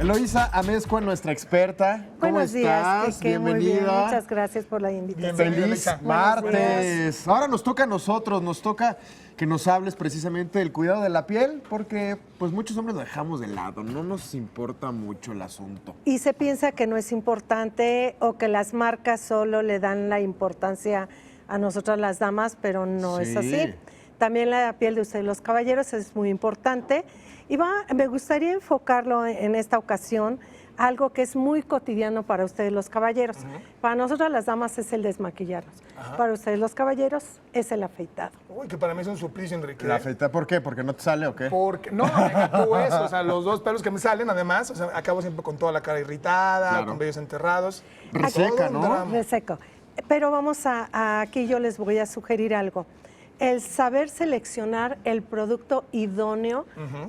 Eloísa Amezcua, nuestra experta. ¿Cómo Buenos días, estás? Kike, muy bien. Bienvenida. Muchas gracias por la invitación. Feliz martes. Ahora nos toca a nosotros, nos toca que nos hables precisamente del cuidado de la piel, porque pues muchos hombres lo dejamos de lado, no nos importa mucho el asunto. Y se piensa que no es importante o que las marcas solo le dan la importancia a nosotras las damas, pero no es así. También la piel de ustedes los caballeros es muy importante. Y me gustaría enfocarlo en esta ocasión algo que es muy cotidiano para ustedes los caballeros. Para nosotras las damas es el desmaquillarnos. Para ustedes los caballeros es el afeitado. Uy, que para mí es un suplicio, Enrique. ¿La afeita por qué? ¿Porque no te sale o qué? Porque, no, deja tú eso, o sea, los dos pelos que me salen, además, o sea, acabo siempre con toda la cara irritada, Claro. con vellos enterrados. Reseca, Todo un ¿no? drama. Reseco. Pero vamos aquí yo les voy a sugerir algo. El saber seleccionar el producto idóneo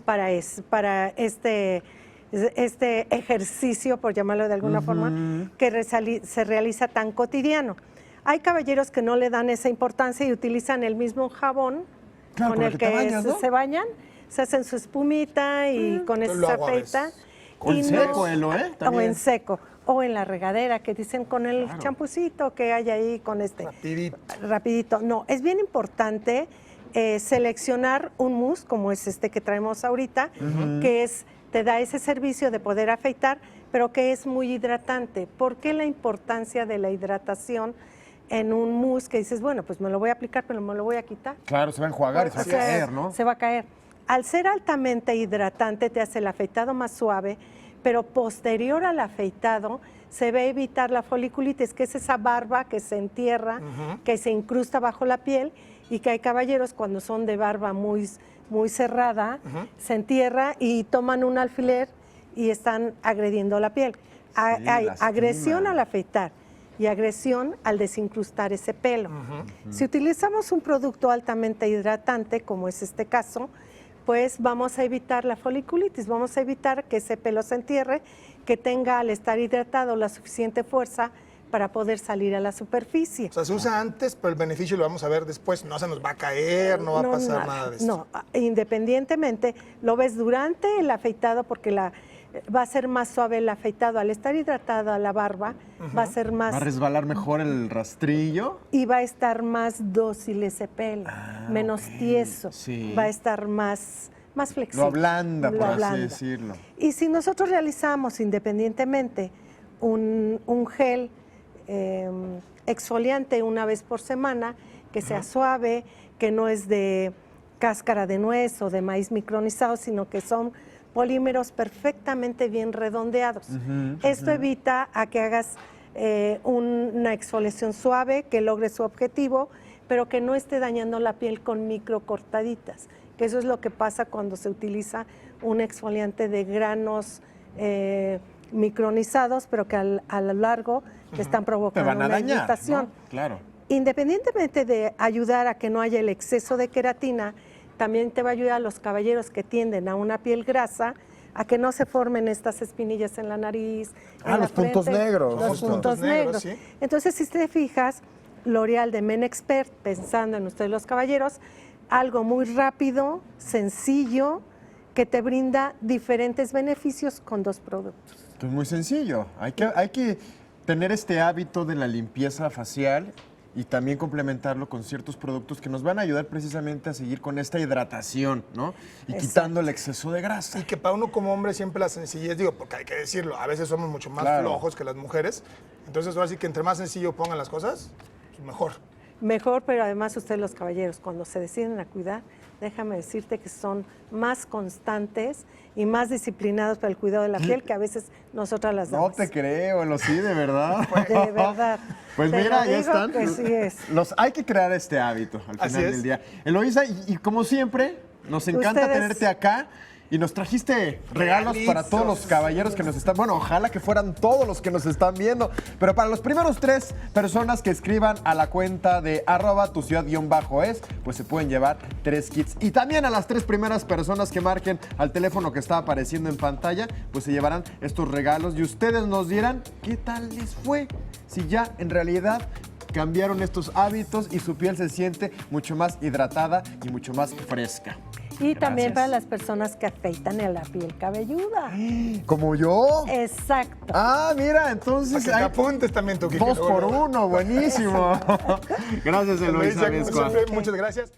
para este ejercicio, por llamarlo de alguna forma, que se realiza tan cotidiano. Hay caballeros que no le dan esa importancia y utilizan el mismo jabón con el que bañas, ¿no? se bañan, se hacen su espumita y con eso lo se hago a veces. afeitan. Con Y seco, Elo, ¿eh? O También. en seco, o en la regadera, que dicen con el champucito que hay ahí, con este. Rapidito. No, es bien importante seleccionar un mousse, como es este que traemos ahorita, que te da ese servicio de poder afeitar, pero que es muy hidratante. ¿Por qué la importancia de la hidratación en un mousse que dices, bueno, pues me lo voy a aplicar, pero me lo voy a quitar? Claro, se va a enjuagar y se va a caer, ¿no? Se va a caer. Al ser altamente hidratante te hace el afeitado más suave, pero posterior al afeitado se va a evitar la foliculitis, que es esa barba que se entierra, que se incrusta bajo la piel y que hay caballeros cuando son de barba muy cerrada, se entierra y toman un alfiler y están agrediendo la piel. Hay lastima. agresión al afeitar y agresión al desincrustar ese pelo. Si utilizamos un producto altamente hidratante, como es este caso, pues vamos a evitar la foliculitis, vamos a evitar que ese pelo se entierre, que tenga al estar hidratado la suficiente fuerza para poder salir a la superficie. O sea, se usa antes, pero el beneficio lo vamos a ver después. No se nos va a caer, no va a pasar nada de eso. No, independientemente, lo ves durante el afeitado porque va a ser más suave el afeitado. Al estar hidratada la barba, va a ser más... ¿Va a resbalar mejor el rastrillo? Y va a estar más dócil ese pelo, menos tieso, va a estar más flexible. Lo ablanda, por así decirlo. Y si nosotros realizamos independientemente un gel exfoliante una vez por semana, que sea suave, que no es de cáscara de nuez o de maíz micronizado, sino que son polímeros perfectamente bien redondeados. Esto evita a que hagas una exfoliación suave, que logre su objetivo, pero que no esté dañando la piel con microcortaditas, que eso es lo que pasa cuando se utiliza un exfoliante de granos micronizados, pero que a lo largo te están provocando Te van a una dañar, irritación. ¿no? Claro. Independientemente de ayudar a que no haya el exceso de queratina, también te va a ayudar a los caballeros que tienden a una piel grasa a que no se formen estas espinillas en la nariz, en la los puntos frente, negros. Los Justo. puntos negros. Sí. Entonces, si te fijas, L'Oreal de Men Expert, pensando en ustedes los caballeros, algo muy rápido, sencillo, que te brinda diferentes beneficios con dos productos. Es muy sencillo. Hay que tener este hábito de la limpieza facial y también complementarlo con ciertos productos que nos van a ayudar precisamente a seguir con esta hidratación, ¿no? Y Exacto. quitando el exceso de grasa. Y que para uno como hombre siempre la sencillez, digo, porque hay que decirlo, a veces somos mucho más flojos que las mujeres. Entonces, ahora sí que entre más sencillo pongan las cosas, pues mejor. Mejor, pero además ustedes los caballeros, cuando se deciden a cuidar, déjame decirte que son más constantes y más disciplinados para el cuidado de la piel que a veces nosotras las No damas. te creo, lo sí, de verdad. De verdad. Pues Te mira, lo ya digo están. que sí es. Hay que crear este hábito al Así final es. del día. Eloísa, y como siempre, nos encanta Ustedes- tenerte acá. Y nos trajiste regalos para todos los caballeros que nos están... Bueno, ojalá que fueran todos los que nos están viendo. Pero para los primeros 3 personas que escriban a la cuenta de @tuciudad_es, pues se pueden llevar 3 kits. Y también a las 3 primeras personas que marquen al teléfono que está apareciendo en pantalla, pues se llevarán estos regalos. Y ustedes nos dirán qué tal les fue. Si ya en realidad cambiaron estos hábitos y su piel se siente mucho más hidratada y mucho más fresca. Y también para las personas que afeitan la piel cabelluda. ¿Como yo? Exacto. Ah, mira, entonces Para que te apuntes también tú, Kike. 2 por 1, buenísimo. Gracias, Eloisa Eloisa, como Amezcua. siempre, muchas gracias.